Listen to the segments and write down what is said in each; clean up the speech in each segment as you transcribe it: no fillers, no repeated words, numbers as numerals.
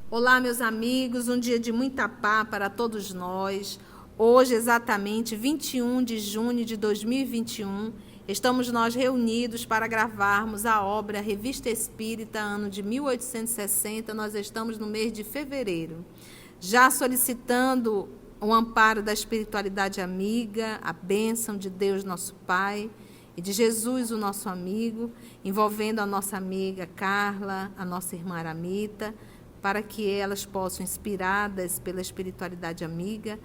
Olá, meus amigos, um dia de muita paz para todos nós. Hoje, exatamente 21 de junho de 2021, estamos nós reunidos para gravarmos a obra Revista Espírita, ano de 1860. Nós estamos no mês de fevereiro, já solicitando o amparo da espiritualidade amiga, a bênção de Deus, nosso Pai, e de Jesus, o nosso amigo, envolvendo a nossa amiga Carla, a nossa irmã Aramita, para que elas possam, inspiradas pela espiritualidade amiga,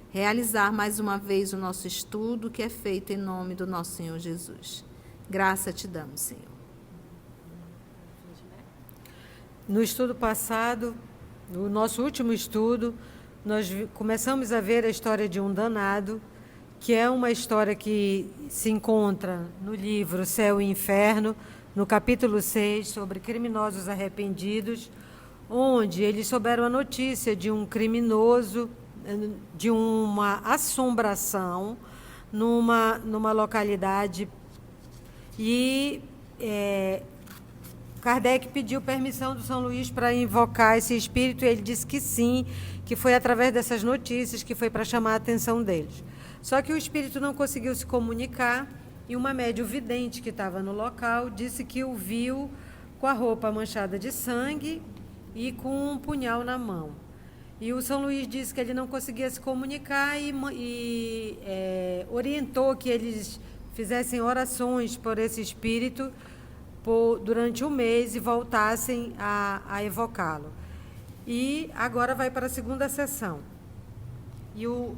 realizar mais uma vez o nosso estudo, que é feito em nome do nosso Senhor Jesus. Graça te damos, Senhor. No estudo passado, no nosso último estudo, nós começamos a ver a história de um danado, que é uma história que se encontra no livro Céu e Inferno, no capítulo 6, sobre criminosos arrependidos, onde eles souberam a notícia de um criminoso, de uma assombração numa localidade, e Kardec pediu permissão do São Luís para invocar esse espírito, e ele disse que sim, que foi através dessas notícias que foi para chamar a atenção deles. Só que o espírito não conseguiu se comunicar, e uma médium vidente que estava no local disse que o viu com a roupa manchada de sangue e com um punhal na mão. E o São Luís disse que ele não conseguia se comunicar e orientou que eles fizessem orações por esse espírito durante um mês e voltassem a evocá-lo. E agora vai para a segunda sessão. E o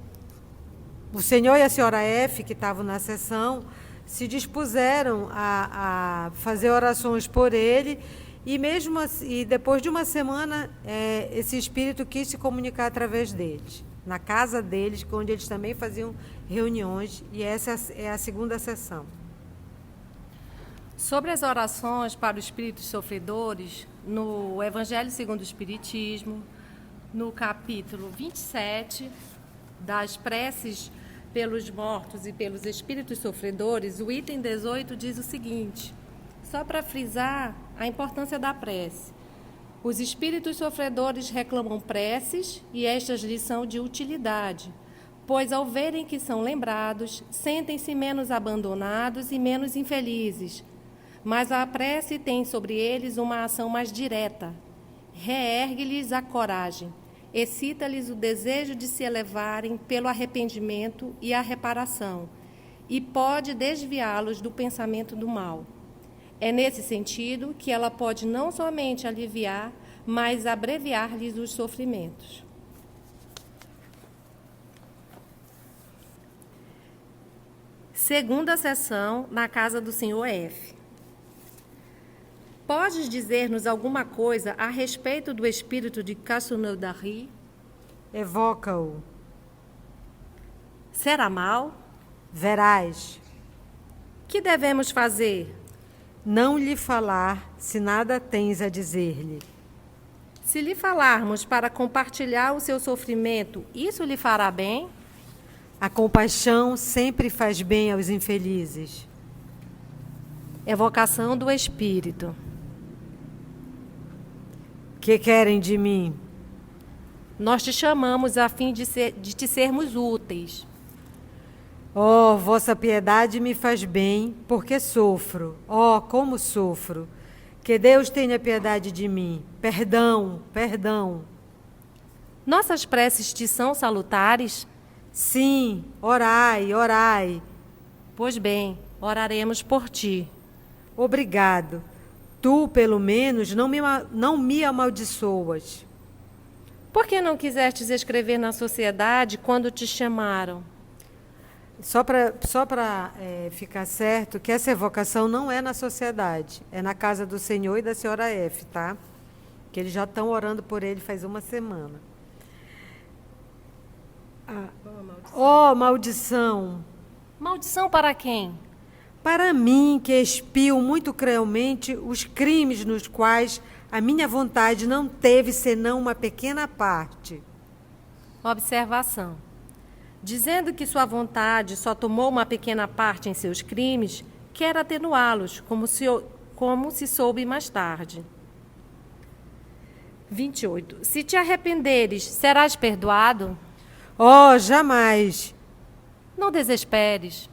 senhor e a senhora F, que estavam na sessão, se dispuseram a fazer orações por ele. E mesmo assim, depois de uma semana, esse espírito quis se comunicar através deles, na casa deles, onde eles também faziam reuniões, e essa é a segunda sessão. Sobre as orações para os espíritos sofredores, no Evangelho segundo o Espiritismo, no capítulo 27, das preces pelos mortos e pelos espíritos sofredores, o item 18 diz o seguinte: só para frisar a importância da prece. Os espíritos sofredores reclamam preces e estas lhes são de utilidade, pois ao verem que são lembrados, sentem-se menos abandonados e menos infelizes. Mas a prece tem sobre eles uma ação mais direta. Reergue-lhes a coragem, excita-lhes o desejo de se elevarem pelo arrependimento e a reparação, e pode desviá-los do pensamento do mal. É nesse sentido que ela pode não somente aliviar, mas abreviar-lhes os sofrimentos. Segunda sessão, na casa do Sr. F. Podes dizer-nos alguma coisa a respeito do espírito de Castelnaudary? Evoca-o. Será mal? Verás. Que devemos fazer? Não lhe falar, se nada tens a dizer-lhe. Se lhe falarmos para compartilhar o seu sofrimento, isso lhe fará bem? A compaixão sempre faz bem aos infelizes. Evocação do Espírito. Que querem de mim? Nós te chamamos a fim de te sermos úteis. Oh, vossa piedade me faz bem, porque sofro. Oh, como sofro. Que Deus tenha piedade de mim. Perdão, perdão. Nossas preces te são salutares? Sim, orai, orai. Pois bem, oraremos por ti. Obrigado. Tu, pelo menos, não me amaldiçoas. Por que não quisestes escrever na sociedade quando te chamaram? Só para ficar certo que essa evocação não é na sociedade, é na casa do Senhor e da senhora F, tá? que eles já estão orando por ele faz uma semana. Ó, maldição! Maldição para quem? Para mim, que expio muito cruelmente os crimes nos quais a minha vontade não teve senão uma pequena parte. Observação. Dizendo que sua vontade só tomou uma pequena parte em seus crimes, quer atenuá-los, como se soube mais tarde. 28. Se te arrependeres, serás perdoado? Oh, jamais! Não desesperes.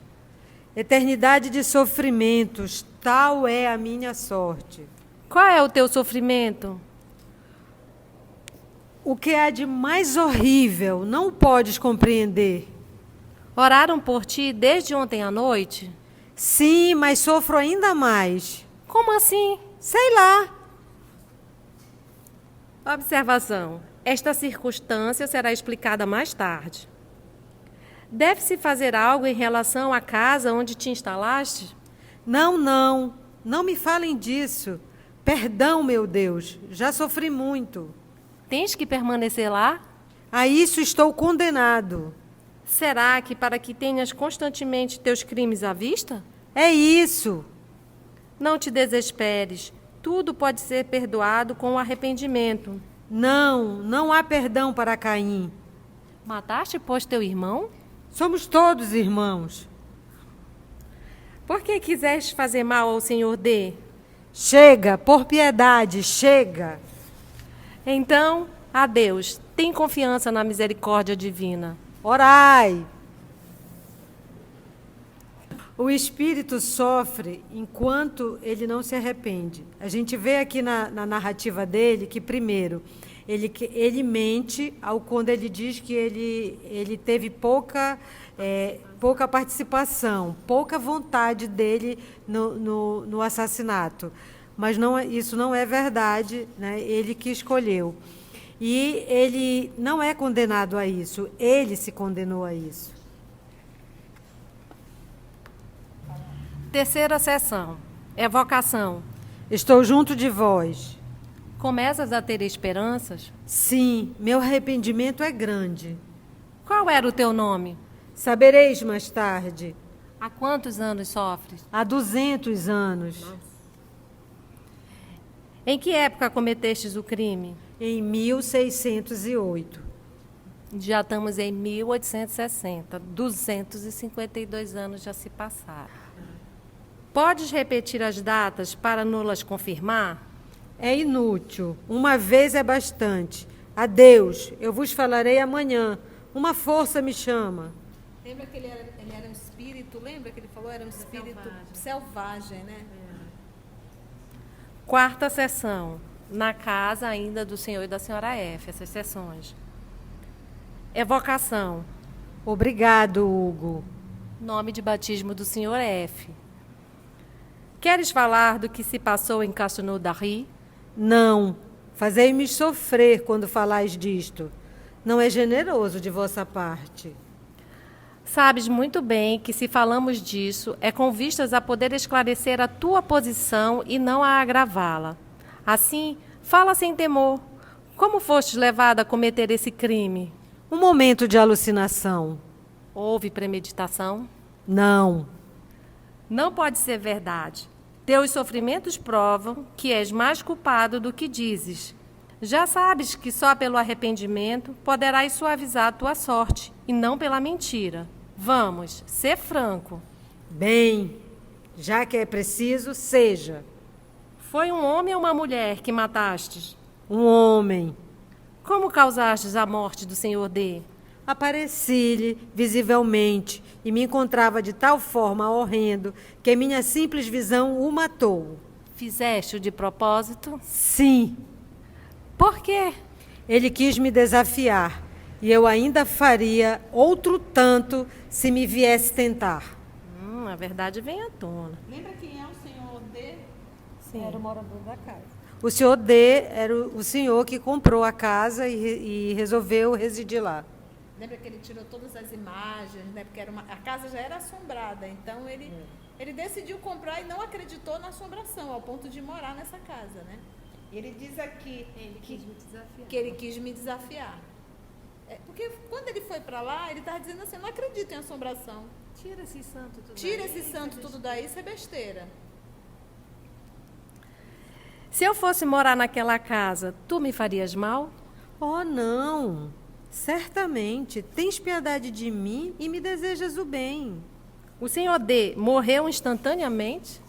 Eternidade de sofrimentos, tal é a minha sorte. Qual é o teu sofrimento? O que há de mais horrível não podes compreender. Oraram por ti desde ontem à noite? Sim, mas sofro ainda mais. Como assim? Sei lá. Observação. Esta circunstância será explicada mais tarde. Deve-se fazer algo em relação à casa onde te instalaste? Não, não. Não me falem disso. Perdão, meu Deus. Já sofri muito. Tens que permanecer lá? A isso estou condenado. Será que para que tenhas constantemente teus crimes à vista? É isso. Não te desesperes. Tudo pode ser perdoado com o arrependimento. Não, não há perdão para Caim. Mataste, pois, teu irmão? Somos todos irmãos. Por que quiseste fazer mal ao Senhor D? Chega, por piedade, chega. Então, adeus. Tem confiança na misericórdia divina. Orai. O espírito sofre enquanto ele não se arrepende. A gente vê aqui na narrativa dele que, primeiro, ele mente quando ele diz que ele teve pouca participação, pouca vontade dele no assassinato. Mas isso não é verdade, né? Ele que escolheu. E ele não é condenado a isso, ele se condenou a isso. Terceira sessão. Evocação. Estou junto de vós. Começas a ter esperanças? Sim, meu arrependimento é grande. Qual era o teu nome? Sabereis mais tarde. Há quantos anos sofres? Há 200 anos. Em que época cometestes o crime? Em 1608. Já estamos em 1860. 252 anos já se passaram. Podes repetir as datas para nos confirmar? É inútil. Uma vez é bastante. Adeus, eu vos falarei amanhã. Uma força me chama. Lembra que ele era um espírito? Lembra que ele falou? Era um espírito selvagem, né? Quarta sessão. Na casa ainda do senhor e da senhora F. Essas sessões. Evocação. Obrigado, Hugo. Nome de batismo do senhor F. Queres falar do que se passou em Castelnaudary? Não. Fazei-me sofrer quando falais disto. Não é generoso de vossa parte. Sabes muito bem que, se falamos disso, é com vistas a poder esclarecer a tua posição e não a agravá-la. Assim, fala sem temor. Como fostes levada a cometer esse crime? Um momento de alucinação. Houve premeditação? Não. Não pode ser verdade. Teus sofrimentos provam que és mais culpado do que dizes. Já sabes que só pelo arrependimento poderás suavizar a tua sorte, e não pela mentira. Vamos, ser franco. Bem, já que é preciso, seja. Foi um homem ou uma mulher que matastes? Um homem. Como causastes a morte do senhor D? Apareci-lhe visivelmente e me encontrava de tal forma horrendo que minha simples visão o matou. Fizeste-o de propósito? Sim. Por quê? Ele quis me desafiar e eu ainda faria outro tanto se me viesse tentar. A verdade vem à tona. Lembra quem é o senhor D? Sim. Era o morador da casa. O senhor D era o senhor que comprou a casa e resolveu residir lá. Lembra que ele tirou todas as imagens, né? Porque a casa já era assombrada. Então ele decidiu comprar e não acreditou na assombração, ao ponto de morar nessa casa, né? Ele diz aqui que ele quis me desafiar. Porque quando ele foi para lá, ele estava dizendo assim, não acredito em assombração. Tira esse santo tudo Tira daí. esse santo tudo daí, isso é besteira. Se eu fosse morar naquela casa, tu me farias mal? Oh, não. Certamente. Tens piedade de mim e me desejas o bem. O senhor D morreu instantaneamente?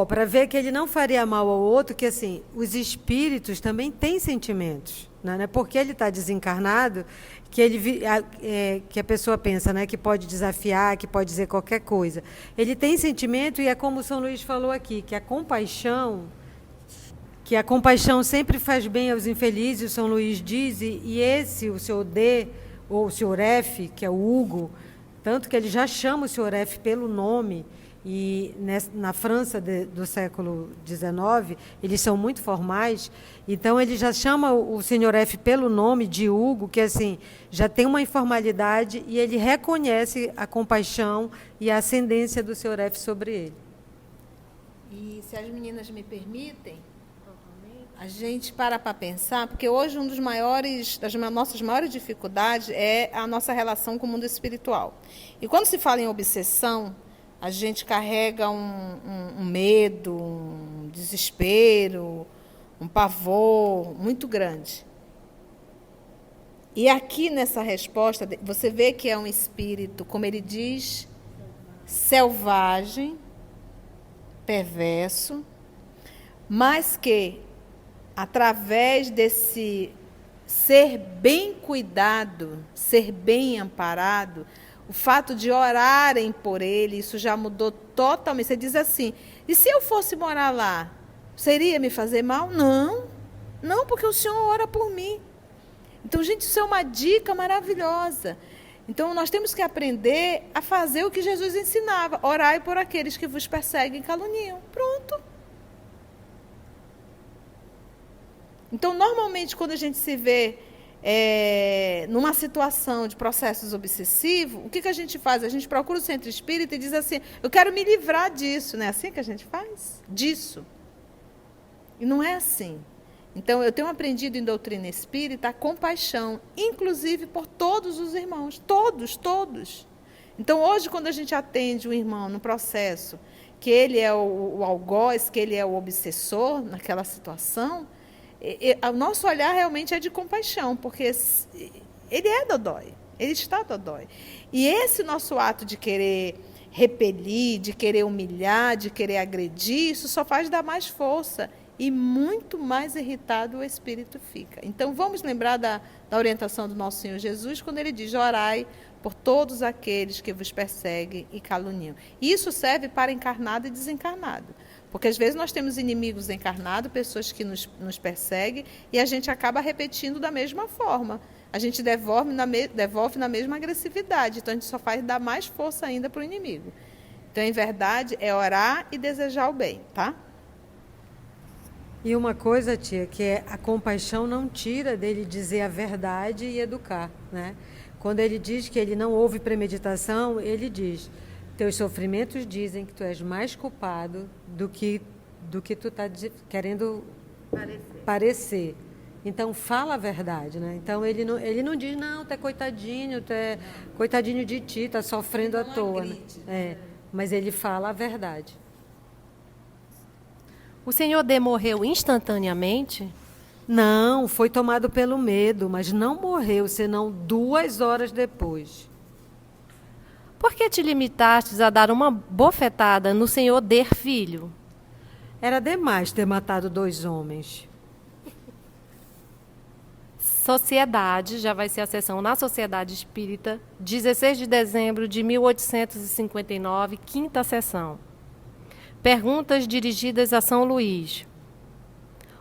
Para ver que ele não faria mal ao outro, que assim, os espíritos também têm sentimentos. Né? Não é porque ele está desencarnado que a pessoa pensa, né, que pode desafiar, que pode dizer qualquer coisa. Ele tem sentimento e é como o São Luís falou aqui, que a compaixão sempre faz bem aos infelizes, o São Luís diz, e esse, o senhor D, ou o senhor F, que é o Hugo, tanto que ele já chama o senhor F pelo nome, e na França do século XIX, eles são muito formais, então ele já chama o senhor F pelo nome de Hugo, que assim, já tem uma informalidade, e ele reconhece a compaixão e a ascendência do senhor F sobre ele. E se as meninas me permitem, a gente para pensar, porque hoje das nossas maiores dificuldades é a nossa relação com o mundo espiritual. E quando se fala em obsessão, a gente carrega um medo, um desespero, um pavor muito grande. E aqui nessa resposta, você vê que é um espírito, como ele diz, selvagem, perverso, mas que, através desse ser bem cuidado, ser bem amparado, o fato de orarem por ele, isso já mudou totalmente. Você diz assim, e se eu fosse morar lá, seria me fazer mal? Não, não, porque o Senhor ora por mim. Então, gente, isso é uma dica maravilhosa. Então, nós temos que aprender a fazer o que Jesus ensinava. Orai por aqueles que vos perseguem e caluniam. Pronto. Então, normalmente, quando a gente se vê numa situação de processos obsessivos, o que a gente faz? A gente procura o centro espírita e diz assim, eu quero me livrar disso. Não é assim que a gente faz? Disso. E não é assim. Então, eu tenho aprendido em doutrina espírita a compaixão, inclusive por todos os irmãos. Todos, todos. Então, hoje, quando a gente atende um irmão no processo, que ele é o algoz, que ele é o obsessor naquela situação, o nosso olhar realmente é de compaixão, porque ele é dodói, ele está dodói. E esse nosso ato de querer repelir, de querer humilhar, de querer agredir, isso só faz dar mais força e muito mais irritado o espírito fica. Então, vamos lembrar da orientação do nosso Senhor Jesus, quando ele diz, orai por todos aqueles que vos perseguem e caluniam. Isso serve para encarnado e desencarnado. Porque, às vezes, nós temos inimigos encarnados, pessoas que nos perseguem, e a gente acaba repetindo da mesma forma. A gente devolve na mesma agressividade. Então, a gente só faz dar mais força ainda para o inimigo. Então, em verdade, é orar e desejar o bem, tá? E uma coisa, tia, que a compaixão não tira dele dizer a verdade e educar, né? Quando ele diz que ele não houve premeditação, ele diz... Teus sofrimentos dizem que tu és mais culpado do que tu está querendo parecer. Então, fala a verdade, né? Então, ele não diz, não, tu é coitadinho de ti, está sofrendo à toa. Agride, né? Mas ele fala a verdade. O senhor D morreu instantaneamente? Não, foi tomado pelo medo, mas não morreu, senão 2 horas depois. Por que te limitastes a dar uma bofetada no senhor D, filho? Era demais ter matado 2 homens. Sociedade, já vai ser a sessão na Sociedade Espírita, 16 de dezembro de 1859, quinta sessão. Perguntas dirigidas a São Luís.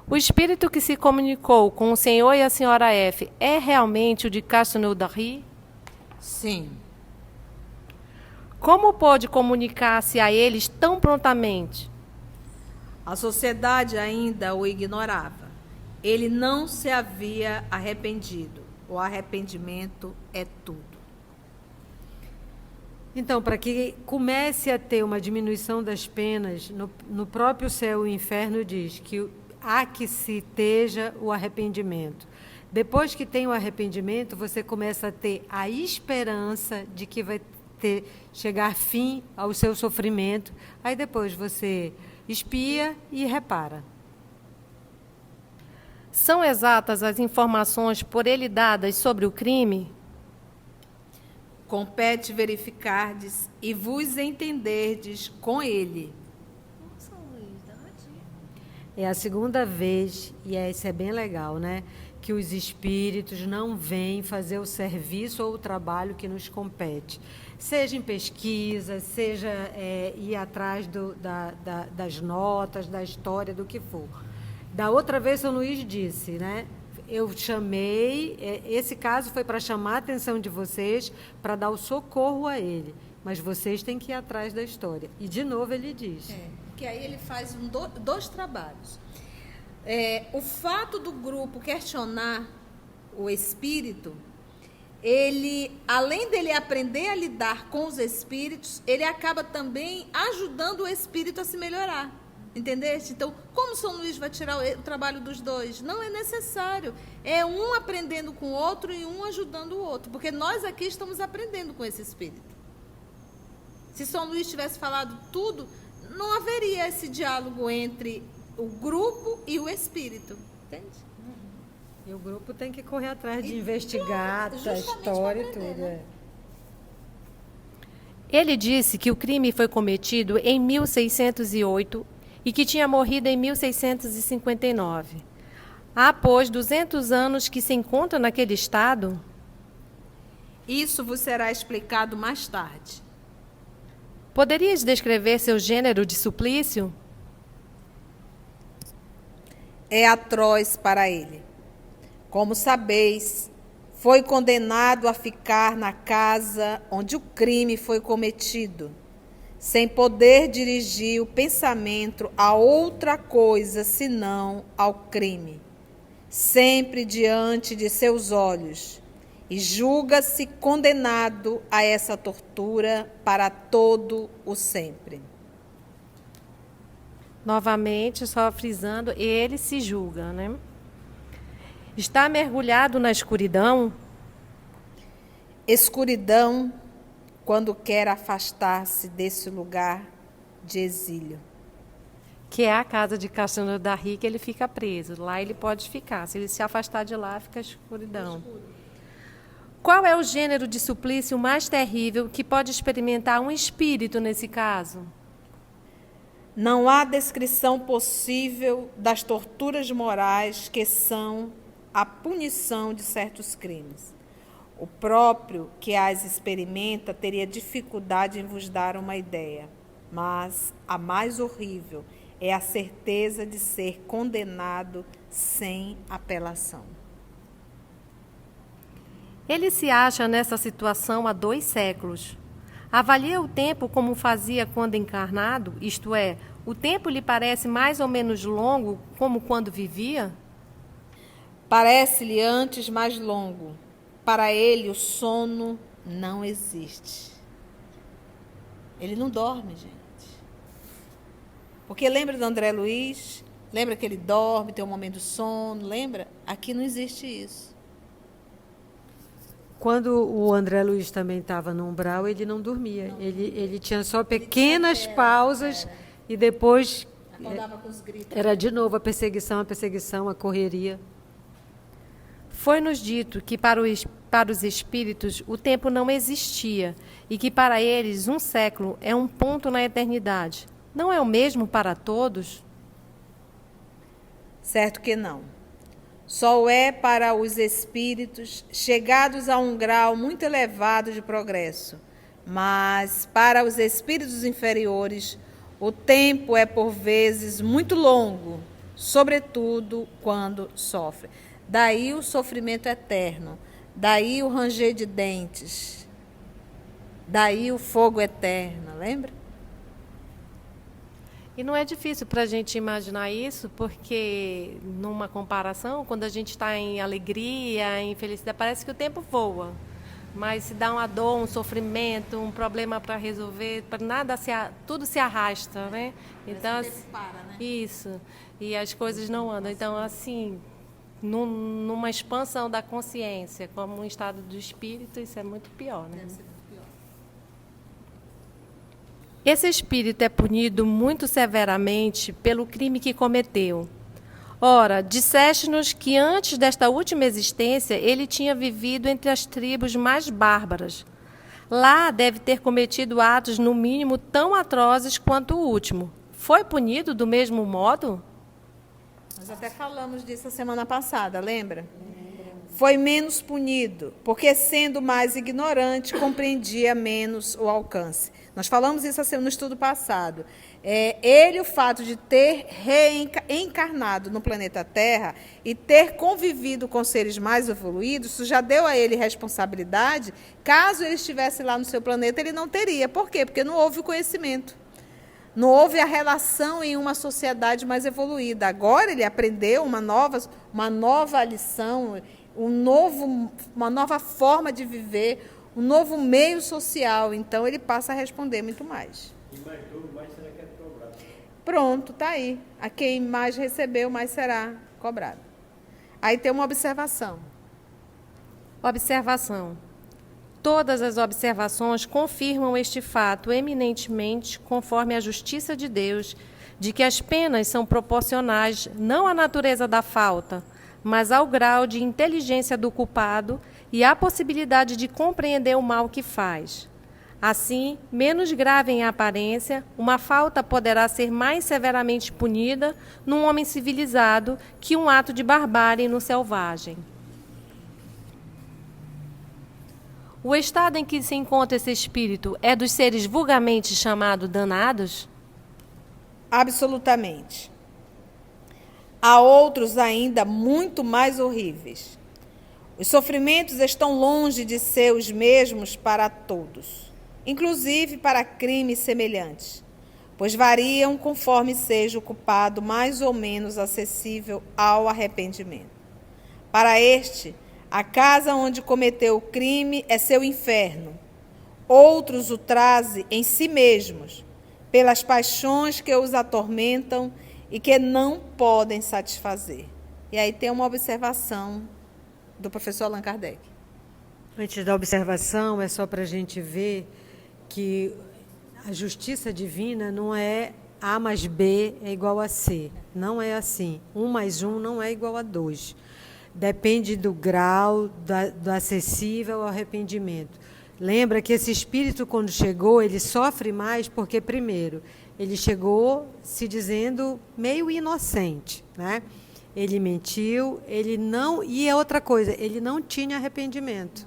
O espírito que se comunicou com o senhor e a senhora F é realmente o de Castelnaudary? Sim. Como pôde comunicar-se a eles tão prontamente? A sociedade ainda o ignorava. Ele não se havia arrependido. O arrependimento é tudo. Então, para que comece a ter uma diminuição das penas, no próprio céu e inferno diz que há que se esteja o arrependimento. Depois que tem o arrependimento, você começa a ter a esperança de que vai chegar fim ao seu sofrimento. Aí depois você expia e repara. São exatas as informações por ele dadas sobre o crime? Compete verificardes e vos entenderdes com ele. É a segunda vez, e isso é bem legal, né? Que os espíritos não vêm fazer o serviço ou o trabalho que nos compete. Seja em pesquisa, seja ir atrás das notas, da história, do que for. Da outra vez, São Luís disse, né? Eu chamei, esse caso foi para chamar a atenção de vocês, para dar o socorro a ele. Mas vocês têm que ir atrás da história. E, de novo, ele diz. Que aí ele faz dois trabalhos. O fato do grupo questionar o espírito, ele, além dele aprender a lidar com os espíritos, ele acaba também ajudando o espírito a se melhorar. Entendeste? Então, como São Luís vai tirar o trabalho dos dois? Não é necessário. É um aprendendo com o outro e um ajudando o outro. Porque nós aqui estamos aprendendo com esse espírito. Se São Luís tivesse falado tudo, não haveria esse diálogo entre o grupo e o espírito. Entende? E o grupo tem que correr atrás de investigar a história e tudo. Né? Ele disse que o crime foi cometido em 1608 e que tinha morrido em 1659. Há, pois, 200 anos que se encontra naquele estado? Isso vos será explicado mais tarde. Poderias descrever seu gênero de suplício? É atroz para ele. Como sabeis, foi condenado a ficar na casa onde o crime foi cometido, sem poder dirigir o pensamento a outra coisa senão ao crime, sempre diante de seus olhos, e julga-se condenado a essa tortura para todo o sempre. Novamente, só frisando, ele se julga, né? Está mergulhado na escuridão? Escuridão, quando quer afastar-se desse lugar de exílio. Que é a casa de Castanho da Rica, ele fica preso. Lá ele pode ficar. Se ele se afastar de lá, fica escuridão. Qual é o gênero de suplício mais terrível que pode experimentar um espírito nesse caso? Não há descrição possível das torturas morais que são a punição de certos crimes. O próprio que as experimenta teria dificuldade em vos dar uma ideia, mas a mais horrível é a certeza de ser condenado sem apelação. Ele se acha nessa situação há 2 séculos. Avalia o tempo como fazia quando encarnado, isto é, o tempo lhe parece mais ou menos longo como quando vivia? Parece-lhe antes mais longo. Para ele, o sono não existe. Ele não dorme, gente. Porque lembra do André Luiz? Lembra que ele dorme, tem um momento de sono, lembra? Aqui não existe isso. Quando o André Luiz também estava no umbral, ele não dormia. Ele tinha só pequenas pausas e depois Acordava com os gritos. era de novo a perseguição, a correria. Foi-nos dito que para os espíritos o tempo não existia e que para eles 1 século é um ponto na eternidade. Não é o mesmo para todos? Certo que não. Só o é para os espíritos chegados a um grau muito elevado de progresso. Mas para os espíritos inferiores, o tempo é por vezes muito longo, sobretudo quando sofre. Daí o sofrimento eterno, daí o ranger de dentes, daí o fogo eterno, lembra? E não é difícil para a gente imaginar isso, porque numa comparação, quando a gente está em alegria, em felicidade, parece que o tempo voa. Mas se dá uma dor, um sofrimento, um problema para resolver, tudo se arrasta, né? Então, isso. E as coisas não andam. Então, assim, numa expansão da consciência, como um estado do espírito, isso é muito pior, né? Esse espírito é punido muito severamente pelo crime que cometeu. Ora, disseste-nos que antes desta última existência ele tinha vivido entre as tribos mais bárbaras. Lá deve ter cometido atos, no mínimo, tão atrozes quanto o último. Foi punido do mesmo modo? Nós até falamos disso a semana passada, lembra? Foi menos punido, porque sendo mais ignorante, compreendia menos o alcance. Nós falamos isso no estudo passado. O fato de ter reencarnado no planeta Terra e ter convivido com seres mais evoluídos, isso já deu a ele responsabilidade. Caso ele estivesse lá no seu planeta, ele não teria. Por quê? Porque não houve o conhecimento. Não houve a relação em uma sociedade mais evoluída. Agora ele aprendeu uma nova lição, uma nova forma de viver, um novo meio social. Então, ele passa a responder muito mais. E mais duro, mais será que é cobrado. Pronto, está aí. A quem mais recebeu, mais será cobrado. Aí tem uma observação. Observação. Todas as observações confirmam este fato eminentemente conforme a justiça de Deus, de que as penas são proporcionais não à natureza da falta, mas ao grau de inteligência do culpado e à possibilidade de compreender o mal que faz. Assim, menos grave em aparência, uma falta poderá ser mais severamente punida num homem civilizado que um ato de barbárie no selvagem. O estado em que se encontra esse espírito é dos seres vulgarmente chamados danados? Absolutamente. Há outros ainda muito mais horríveis. Os sofrimentos estão longe de ser os mesmos para todos, inclusive para crimes semelhantes, pois variam conforme seja o culpado mais ou menos acessível ao arrependimento. Para este, a casa onde cometeu o crime é seu inferno. Outros o trazem em si mesmos, pelas paixões que os atormentam e que não podem satisfazer. E aí tem uma observação do professor Allan Kardec. Antes da observação, é só para a gente ver que a justiça divina não é A mais B é igual a C. Não é assim. 1 mais 1 não é igual a 2. Depende do grau do acessível ao arrependimento. Lembra que esse espírito, quando chegou, ele sofre mais porque, primeiro, ele chegou se dizendo meio inocente, né? Ele mentiu, ele não... E é outra coisa, ele não tinha arrependimento.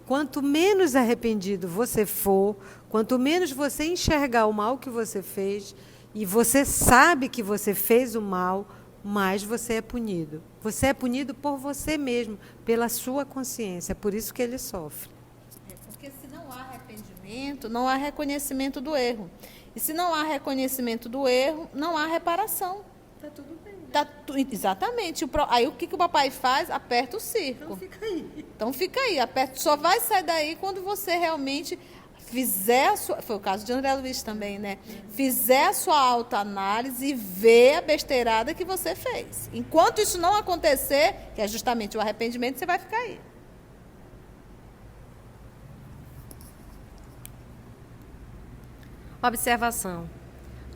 Quanto menos arrependido você for, quanto menos você enxergar o mal que você fez, e você sabe que você fez o mal, mais você é punido. Você é punido por você mesmo, pela sua consciência. É por isso que ele sofre. Porque se não há arrependimento, não há reconhecimento do erro. E se não há reconhecimento do erro, não há reparação. Está tudo bem. Exatamente. Aí o que o papai faz? Aperta o circo. Então fica aí. Aperta, só vai sair daí quando você realmente fizer a sua... Foi o caso de André Luiz também, né? Fizer a sua autoanálise e ver a besteirada que você fez. Enquanto isso não acontecer, que é justamente o arrependimento, você vai ficar aí. Observação.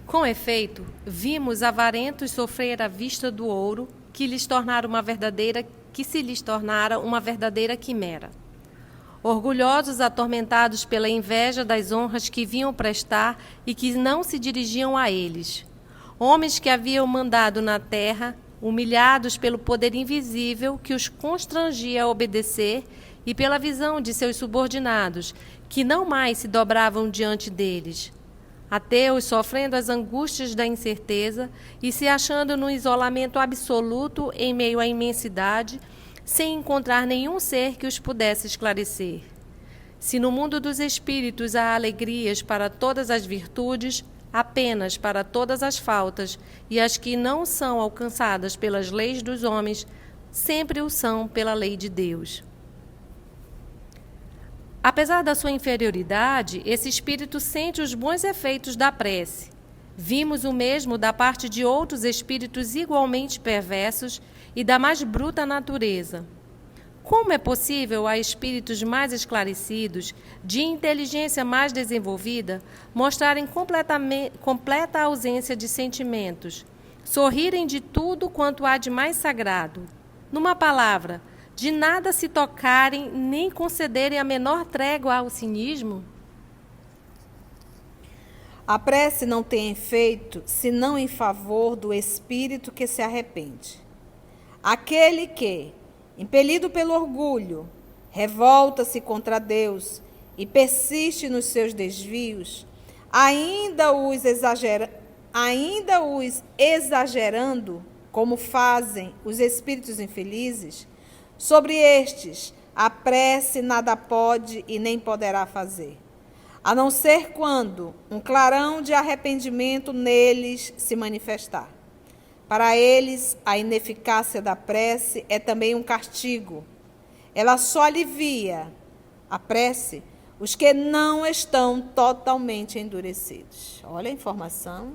Com efeito, vimos avarentos sofrer à vista do ouro que se lhes tornara uma verdadeira quimera. Orgulhosos, atormentados pela inveja das honras que vinham prestar e que não se dirigiam a eles. Homens que haviam mandado na terra, humilhados pelo poder invisível que os constrangia a obedecer e pela visão de seus subordinados, que não mais se dobravam diante deles. Ateus sofrendo as angústias da incerteza e se achando no isolamento absoluto em meio à imensidade, sem encontrar nenhum ser que os pudesse esclarecer. Se no mundo dos espíritos há alegrias para todas as virtudes, apenas para todas as faltas, e as que não são alcançadas pelas leis dos homens, sempre o são pela lei de Deus. Apesar da sua inferioridade, esse espírito sente os bons efeitos da prece. Vimos o mesmo da parte de outros espíritos igualmente perversos e da mais bruta natureza. Como é possível a espíritos mais esclarecidos, de inteligência mais desenvolvida, mostrarem completa ausência de sentimentos, sorrirem de tudo quanto há de mais sagrado? Numa palavra, de nada se tocarem nem concederem a menor trégua ao cinismo? A prece não tem efeito senão em favor do espírito que se arrepende. Aquele que, impelido pelo orgulho, revolta-se contra Deus e persiste nos seus desvios, ainda os exagerando, como fazem os espíritos infelizes, sobre estes a prece nada pode e nem poderá fazer, a não ser quando um clarão de arrependimento neles se manifestar. Para eles, a ineficácia da prece é também um castigo. Ela só alivia a prece os que não estão totalmente endurecidos. Olha a informação.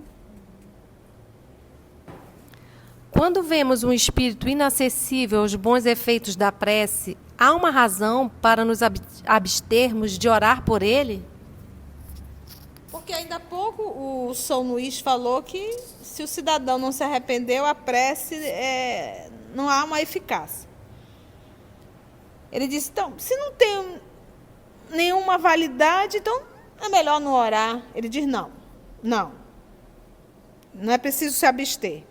Quando vemos um espírito inacessível aos bons efeitos da prece, há uma razão para nos abstermos de orar por ele? Porque ainda há pouco o São Luís falou que se o cidadão não se arrependeu, a prece não há uma eficácia. Ele disse, então, se não tem nenhuma validade, então é melhor não orar. Ele diz, não é preciso se abster.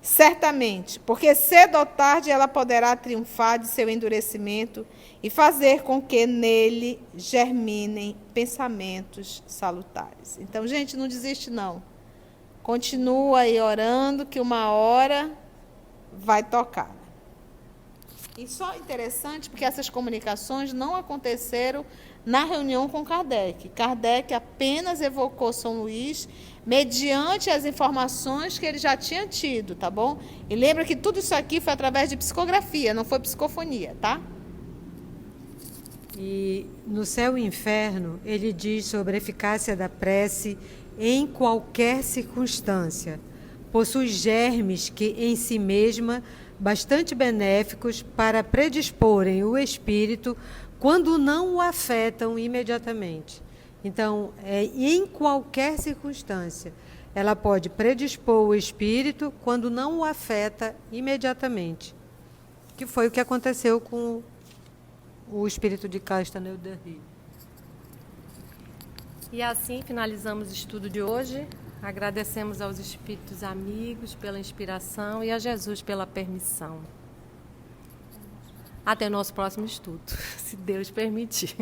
Certamente, porque cedo ou tarde ela poderá triunfar de seu endurecimento e fazer com que nele germinem pensamentos salutares. Então, gente, não desiste não. Continua aí orando que uma hora vai tocar. E só interessante porque essas comunicações não aconteceram na reunião com Kardec. Kardec apenas evocou São Luís mediante as informações que ele já tinha tido, tá bom? E lembra que tudo isso aqui foi através de psicografia, não foi psicofonia, tá? E no Céu e Inferno, ele diz sobre a eficácia da prece em qualquer circunstância. Possui germes que em si mesma bastante benéficos para predisporem o espírito quando não o afetam imediatamente. Então, em qualquer circunstância, ela pode predispor o espírito quando não o afeta imediatamente, que foi o que aconteceu com o espírito de Castanel de Rio. E assim finalizamos o estudo de hoje. Agradecemos aos espíritos amigos pela inspiração e a Jesus pela permissão. Até o nosso próximo estudo, se Deus permitir.